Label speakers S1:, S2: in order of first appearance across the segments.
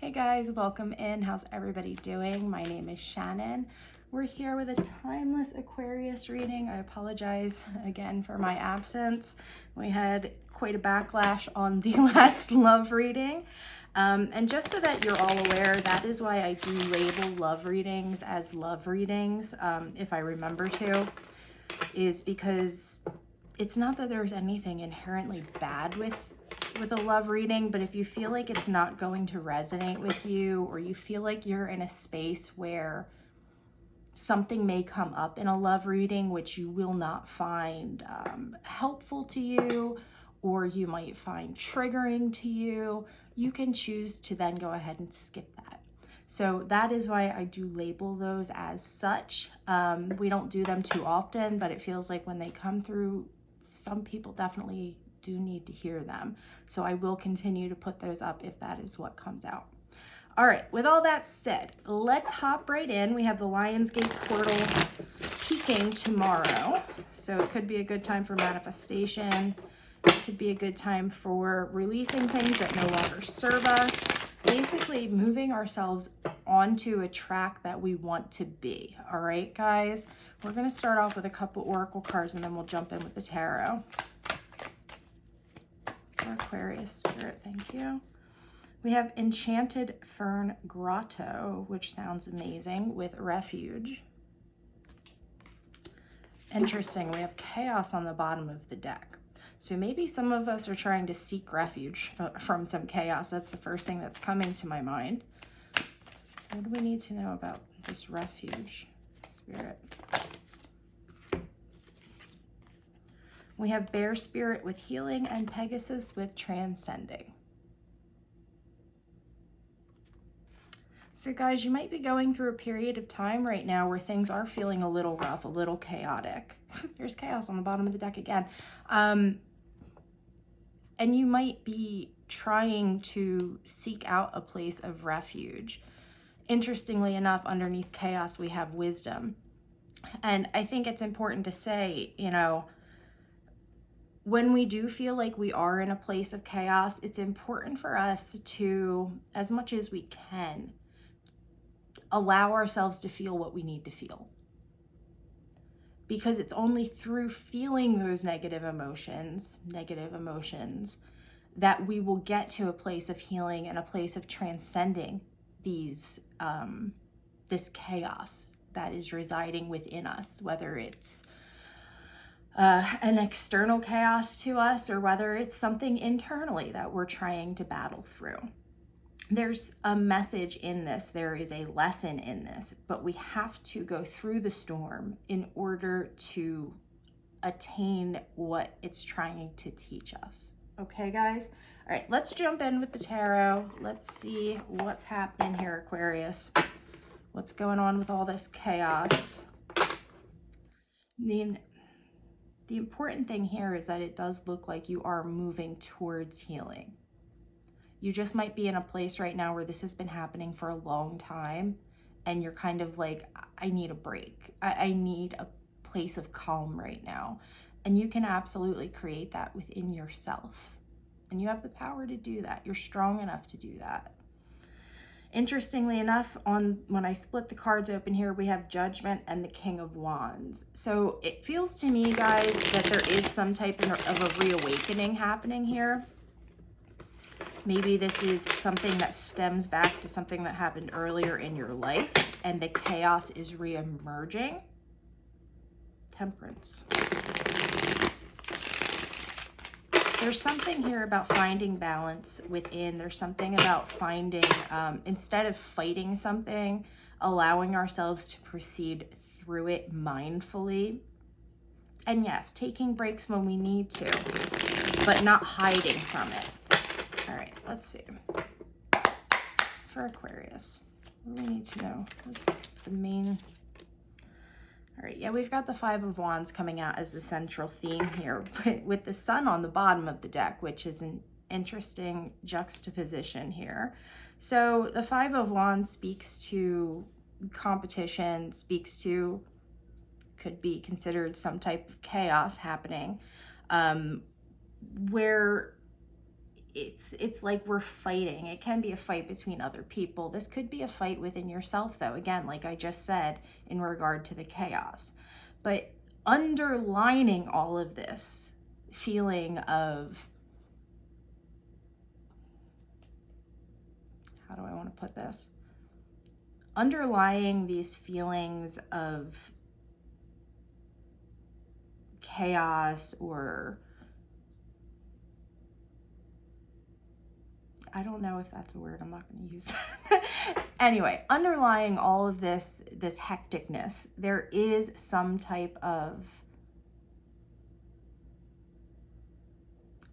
S1: Hey guys, welcome in. How's everybody doing? My name is Shannon. We're here with a timeless Aquarius reading. I apologize again for my absence. We had quite a backlash on the last love reading. And just so that you're all aware, that is why I do label love readings as love readings, if I remember to, is because it's not that there's anything inherently bad with a love reading, but if you feel like it's not going to resonate with you, or you feel like you're in a space where something may come up in a love reading which you will not find helpful to you, or you might find triggering to you, you can choose to then go ahead and skip that. So that is why I do label those as such. We don't do them too often, but it feels like when they come through, some people definitely do need to hear them. So I will continue to put those up if that is what comes out. All right, with all that said, let's hop right in. We have the Lionsgate portal peaking tomorrow. So it could be a good time for manifestation. It could be a good time for releasing things that no longer serve us. Basically moving ourselves onto a track that we want to be. All right, guys, we're going to start off with a couple oracle cards and then we'll jump in with the tarot. Aquarius spirit, thank you. We have Enchanted Fern Grotto, which sounds amazing, with Refuge. Interesting, we have Chaos on the bottom of the deck. So maybe some of us are trying to seek refuge from some chaos. That's the first thing that's coming to my mind. What do we need to know about this refuge spirit? We have Bear Spirit with healing and Pegasus with transcending. So guys, you might be going through a period of time right now where things are feeling a little rough, a little chaotic. There's chaos on the bottom of the deck again. And you might be trying to seek out a place of refuge. Interestingly enough, underneath chaos, we have wisdom. And I think it's important to say, you know, when we do feel like we are in a place of chaos, it's important for us to, as much as we can, allow ourselves to feel what we need to feel. Because it's only through feeling those negative emotions, that we will get to a place of healing and a place of transcending these, this chaos that is residing within us, whether it's an external chaos to us, or whether it's something internally that we're trying to battle through. There's a message in this, there is a lesson in this, but we have to go through the storm in order to attain what it's trying to teach us. Okay, guys? All right, let's jump in with the tarot. Let's see what's happening here, Aquarius. What's going on with all this chaos? The important thing here is that it does look like you are moving towards healing. You just might be in a place right now where this has been happening for a long time and you're kind of like, I need a break. I need a place of calm right now. And you can absolutely create that within yourself. And you have the power to do that. You're strong enough to do that. Interestingly enough, when I split the cards open here, we have Judgment and the King of Wands. So it feels to me, guys, that there is some type of a reawakening happening here. Maybe this is something that stems back to something that happened earlier in your life, and the chaos is re-emerging. Temperance. There's something here about finding balance within. There's something about finding, instead of fighting something, allowing ourselves to proceed through it mindfully. And yes, taking breaks when we need to, but not hiding from it. All right, let's see. For Aquarius, what do we need to know? What's the main... All right, yeah, we've got the Five of Wands coming out as the central theme here with the Sun on the bottom of the deck, which is an interesting juxtaposition here. So the Five of Wands speaks to competition, speaks to, could be considered some type of chaos happening, where it's like we're fighting. It can be a fight between other people. This could be a fight within yourself though, again, like I just said, in regard to the chaos. But underlining all of this feeling of, how do I want to put this? Underlying these feelings of chaos, or I don't know if that's a word, I'm not going to use that. Anyway, underlying all of this hecticness, there is some type of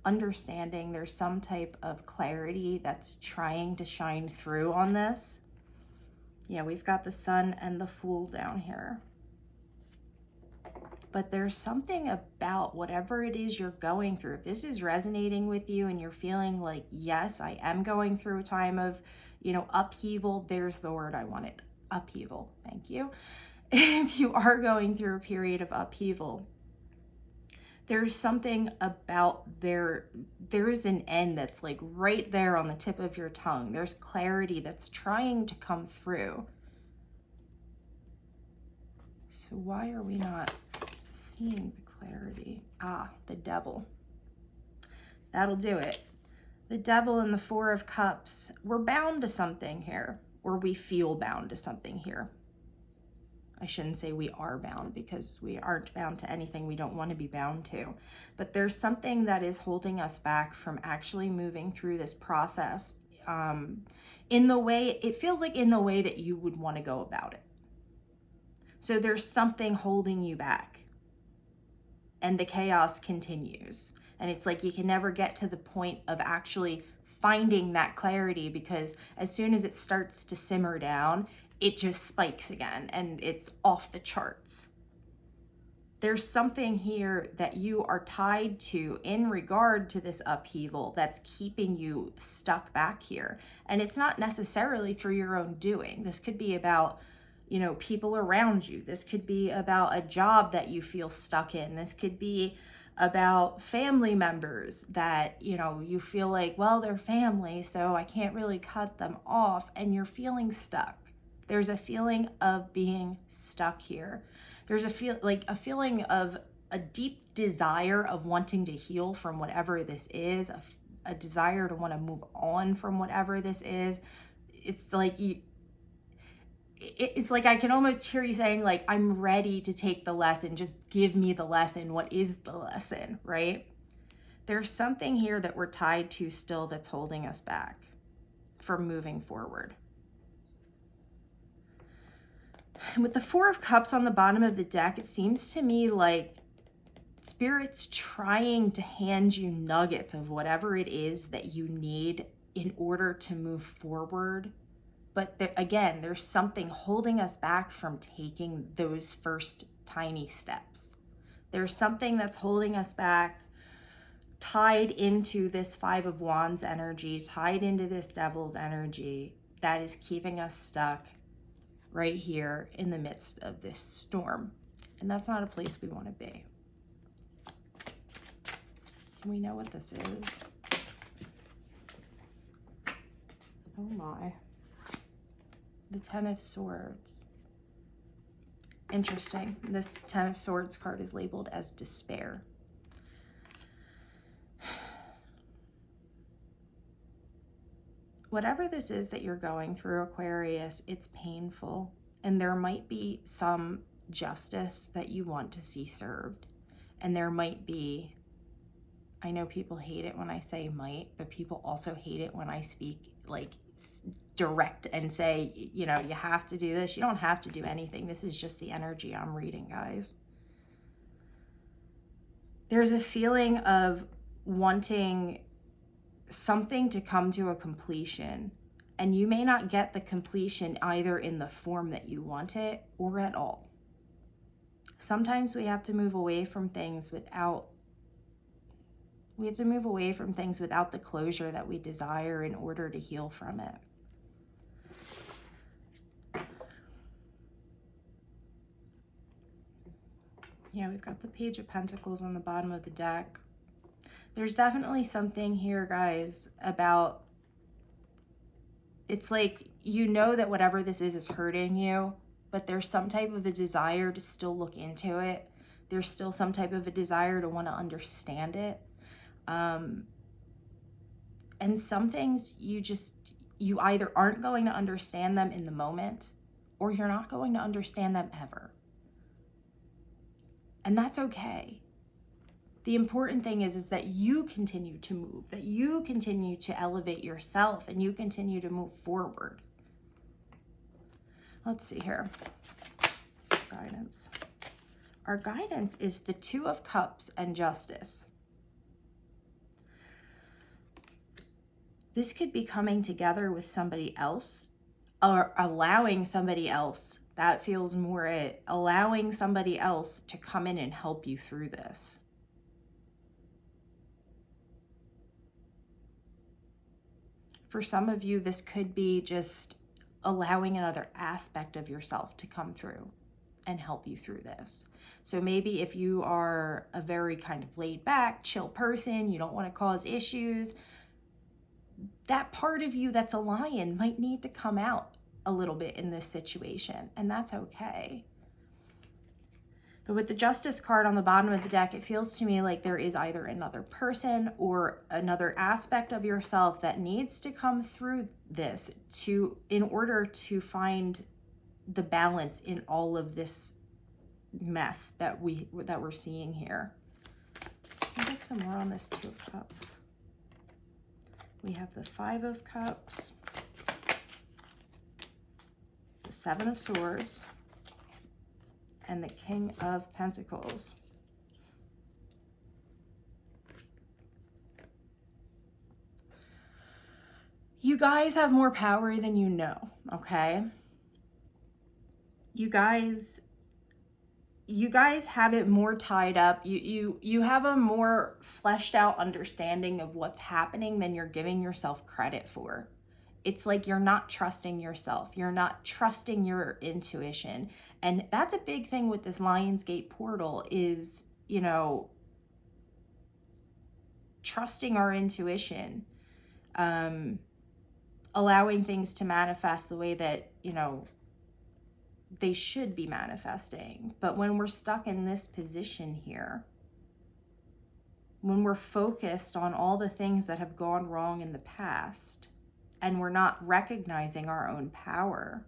S1: understanding, there's some type of clarity that's trying to shine through on this. Yeah, we've got the Sun and the Fool down here. But there's something about whatever it is you're going through. If this is resonating with you and you're feeling like, yes, I am going through a time of, upheaval. There's the word I wanted, upheaval. Thank you. If you are going through a period of upheaval, there's something about there's an end that's like right there on the tip of your tongue. There's clarity that's trying to come through. So why are we not seeing the clarity? The Devil. That'll do it. The Devil and the Four of Cups. We're bound to something here, or we feel bound to something here. I shouldn't say we are bound, because we aren't bound to anything we don't want to be bound to. But there's something that is holding us back from actually moving through this process in the way, it feels like in the way that you would want to go about it. So there's something holding you back, and the chaos continues. And it's like you can never get to the point of actually finding that clarity, because as soon as it starts to simmer down, it just spikes again and it's off the charts. There's something here that you are tied to in regard to this upheaval that's keeping you stuck back here. And it's not necessarily through your own doing. This could be about, people around you. This could be about a job that you feel stuck in. This could be about family members that, you feel like, well, they're family, so I can't really cut them off, and you're feeling stuck. There's a feeling of being stuck here. There's a feeling of a deep desire of wanting to heal from whatever this is, a desire to want to move on from whatever this is. It's like it's like I can almost hear you saying, like, I'm ready to take the lesson. Just give me the lesson. What is the lesson, right? There's something here that we're tied to still that's holding us back from moving forward. With the Four of Cups on the bottom of the deck, it seems to me like Spirit's trying to hand you nuggets of whatever it is that you need in order to move forward. But again, there's something holding us back from taking those first tiny steps. There's something that's holding us back, tied into this Five of Wands energy, tied into this Devil's energy, that is keeping us stuck right here in the midst of this storm. And that's not a place we want to be. Can we know what this is? Oh my. The Ten of Swords. Interesting. This Ten of Swords card is labeled as despair. Whatever this is that you're going through, Aquarius, it's painful, and there might be some justice that you want to see served. And there might be, I know people hate it when I say might, but people also hate it when I speak like direct and say, you have to do this. You don't have to do anything. This is just the energy I'm reading, guys. There's a feeling of wanting something to come to a completion, and you may not get the completion either in the form that you want it or at all. Sometimes we have to move away from things without the closure that we desire in order to heal from it. Yeah, we've got the Page of Pentacles on the bottom of the deck. There's definitely something here, guys, about, it's like, you know that whatever this is hurting you, but there's some type of a desire to still look into it. There's still some type of a desire to want to understand it. And some things you either aren't going to understand them in the moment, or you're not going to understand them ever. And that's okay. The important thing is that you continue to move, that you continue to elevate yourself, and you continue to move forward. Let's see here. Guidance. Our guidance is the Two of Cups and Justice. This could be coming together with somebody else, or allowing somebody else. That feels more it. Allowing somebody else to come in and help you through this. For some of you, this could be just allowing another aspect of yourself to come through and help you through this. So maybe if you are a very kind of laid back, chill person, you don't want to cause issues, that part of you that's a lion might need to come out a little bit in this situation, and that's okay. But with the Justice card on the bottom of the deck, it feels to me like there is either another person or another aspect of yourself that needs to come through this in order to find the balance in all of this mess that we're seeing here. Can I get some more on this Two of Cups? We have the Five of Cups, the Seven of Swords, and the King of Pentacles. You guys have more power than you know, okay? You guys have it more tied up. You have a more fleshed out understanding of what's happening than you're giving yourself credit for. It's like you're not trusting yourself. You're not trusting your intuition. And that's a big thing with this Lionsgate portal is, you know, trusting our intuition, allowing things to manifest the way that, you know, they should be manifesting. But when we're stuck in this position here, when we're focused on all the things that have gone wrong in the past, and we're not recognizing our own power,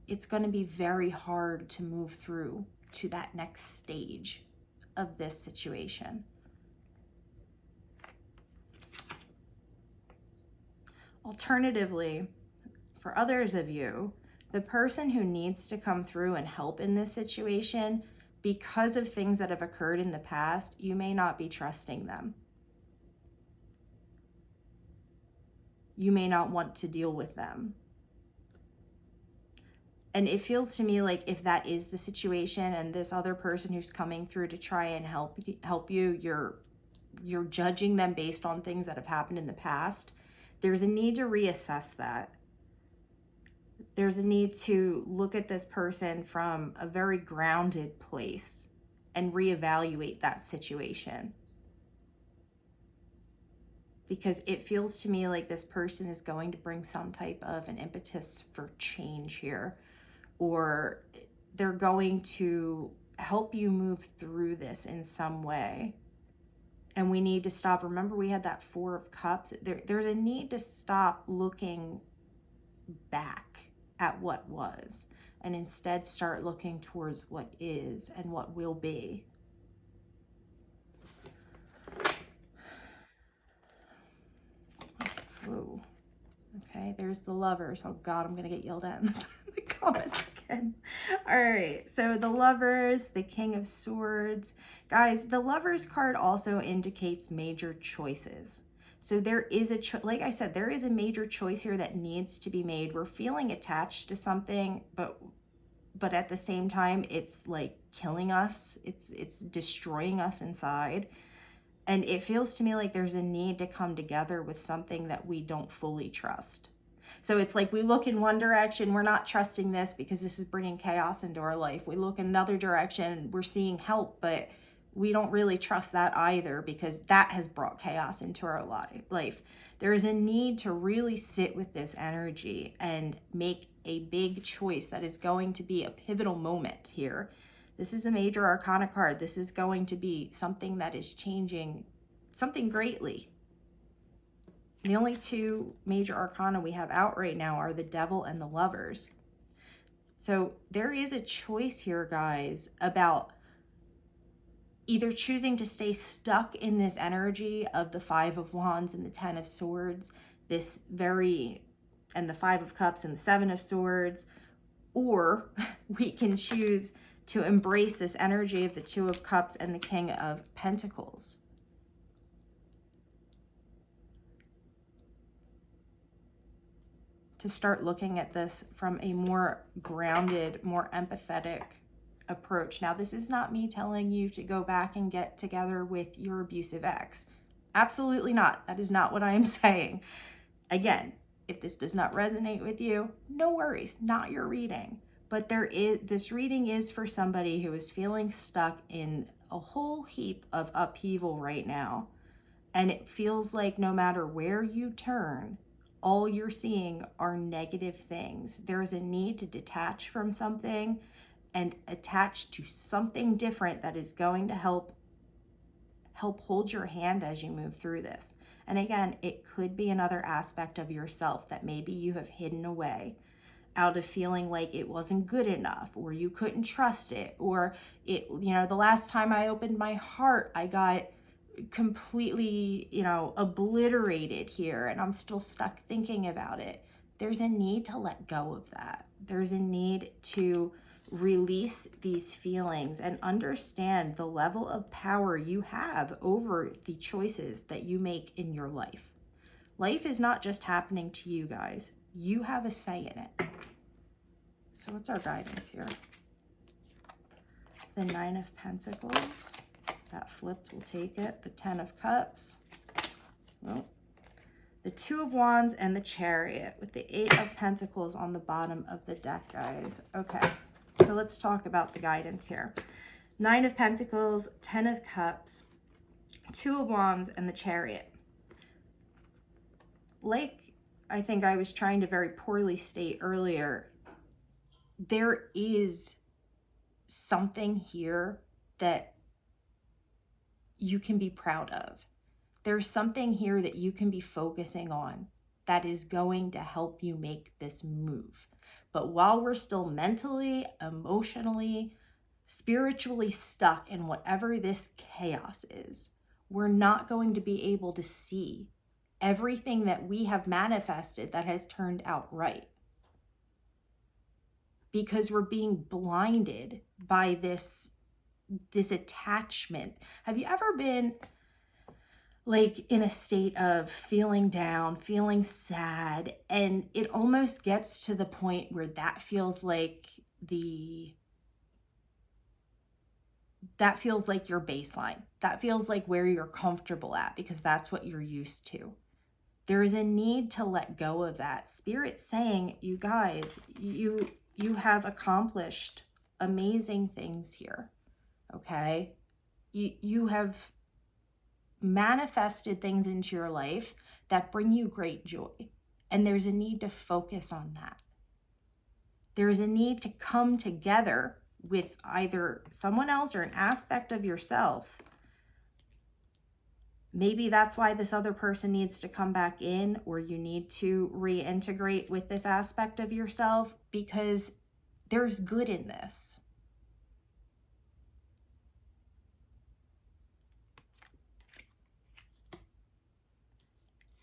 S1: it's going to be very hard to move through to that next stage of this situation. Alternatively, for others of you, the person who needs to come through and help in this situation, because of things that have occurred in the past, you may not be trusting them. You may not want to deal with them. And it feels to me like if that is the situation and this other person who's coming through to try and help you, you're judging them based on things that have happened in the past, there's a need to reassess that. There's a need to look at this person from a very grounded place and reevaluate that situation. Because it feels to me like this person is going to bring some type of an impetus for change here, or they're going to help you move through this in some way. And we need to stop. Remember, we had that Four of Cups. There's a need to stop looking back at what was and instead start looking towards what is and what will be. Ooh. Okay, there's the Lovers. Oh God, I'm gonna get yelled at in the comments again. All right, so the Lovers, the King of Swords. Guys, the Lovers card also indicates major choices. So there is like I said, there is a major choice here that needs to be made. We're feeling attached to something, but at the same time, it's like killing us. It's destroying us inside. And it feels to me like there's a need to come together with something that we don't fully trust. So it's like we look in one direction, we're not trusting this because this is bringing chaos into our life. We look in another direction, we're seeing help, but we don't really trust that either, because that has brought chaos into our life. There is a need to really sit with this energy and make a big choice that is going to be a pivotal moment here. This is a major arcana card. This is going to be something that is changing something greatly. The only two major arcana we have out right now are the Devil and the Lovers. So there is a choice here, guys, about either choosing to stay stuck in this energy of the Five of Wands and the Ten of Swords, and the Five of Cups and the Seven of Swords, or we can choose to embrace this energy of the Two of Cups and the King of Pentacles. To start looking at this from a more grounded, more empathetic approach. Now, this is not me telling you to go back and get together with your abusive ex. Absolutely not. That is not what I am saying. Again, if this does not resonate with you, no worries, not your reading. But this reading is for somebody who is feeling stuck in a whole heap of upheaval right now. And it feels like no matter where you turn, all you're seeing are negative things. There's a need to detach from something and attach to something different that is going to help hold your hand as you move through this. And again, it could be another aspect of yourself that maybe you have hidden away out of feeling like it wasn't good enough, or you couldn't trust it, or the last time I opened my heart, I got completely, obliterated here, and I'm still stuck thinking about it. There's a need to let go of that. There's a need to release these feelings and understand the level of power you have over the choices that you make in your life. Life is not just happening to you, guys. You have a say in it. So what's our guidance here? The Nine of Pentacles. That flipped, we'll take it. The Ten of Cups. Well, the Two of Wands and the Chariot with the Eight of Pentacles on the bottom of the deck, guys. Okay, so let's talk about the guidance here. Nine of Pentacles, Ten of Cups, Two of Wands, and the Chariot. Like I think I was trying to very poorly state earlier, there is something here that you can be proud of. There's something here that you can be focusing on that is going to help you make this move. But while we're still mentally, emotionally, spiritually stuck in whatever this chaos is, we're not going to be able to see everything that we have manifested that has turned out right, because we're being blinded by this attachment. Have you ever been like in a state of feeling down, feeling sad, and it almost gets to the point where that feels like your baseline. That feels like where you're comfortable at, because that's what you're used to. There is a need to let go of that. Spirit's saying, you guys, you have accomplished amazing things here. Okay? You have manifested things into your life that bring you great joy. And there's a need to focus on that. There's a need to come together with either someone else or an aspect of yourself. Maybe that's why this other person needs to come back in, or you need to reintegrate with this aspect of yourself, because there's good in this.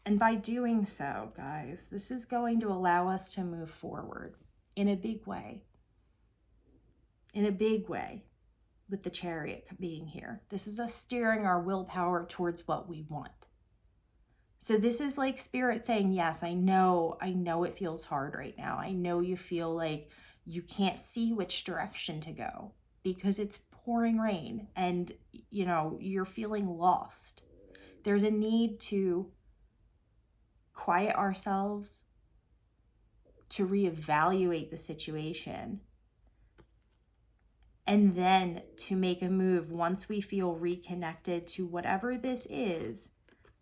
S1: And by doing so, guys, this is going to allow us to move forward in a big way. In a big way, with the Chariot being here. This is us steering our willpower towards what we want. So this is like Spirit saying, yes, I know it feels hard right now. I know you feel like you can't see which direction to go because it's pouring rain and, you're feeling lost. There's a need to quiet ourselves, to reevaluate the situation, and then to make a move once we feel reconnected to whatever this is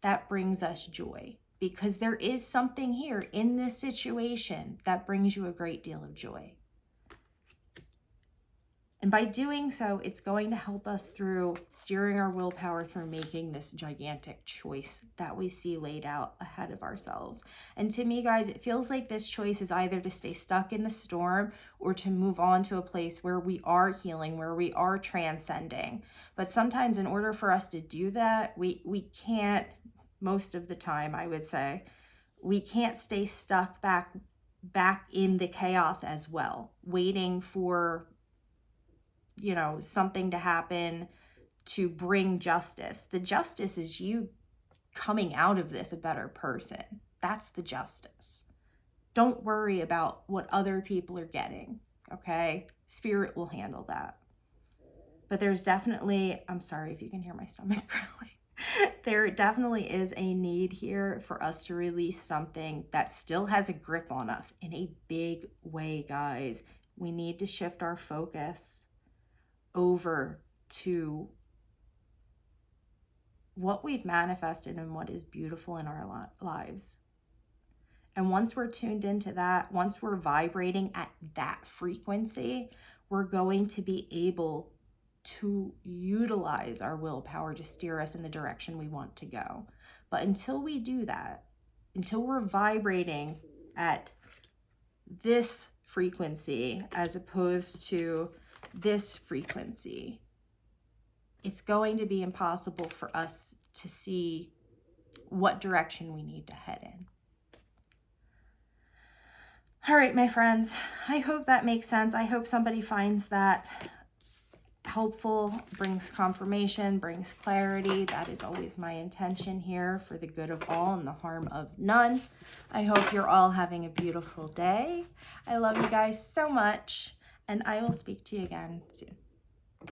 S1: that brings us joy. Because there is something here in this situation that brings you a great deal of joy. And by doing so, it's going to help us through steering our willpower through making this gigantic choice that we see laid out ahead of ourselves. And to me, guys, it feels like this choice is either to stay stuck in the storm or to move on to a place where we are healing, where we are transcending. But sometimes in order for us to do that, we can't, most of the time, I would say, we can't stay stuck back in the chaos as well, waiting for something to happen to bring justice. The justice is you coming out of this a better person. That's the justice. Don't worry about what other people are getting, okay? Spirit will handle that. But there's definitely, I'm sorry if you can hear my stomach growling. There definitely is a need here for us to release something that still has a grip on us in a big way, guys. We need to shift our focus over to what we've manifested and what is beautiful in our lives. And once we're tuned into that, once we're vibrating at that frequency, we're going to be able to utilize our willpower to steer us in the direction we want to go. But until we do that, until we're vibrating at this frequency as opposed to this frequency, it's going to be impossible for us to see what direction we need to head in. All right, my friends, I hope that makes sense. I hope somebody finds that helpful, brings confirmation, brings clarity. That is always my intention here, for the good of all and the harm of none. I hope you're all having a beautiful day. I love you guys so much, and I will speak to you again soon.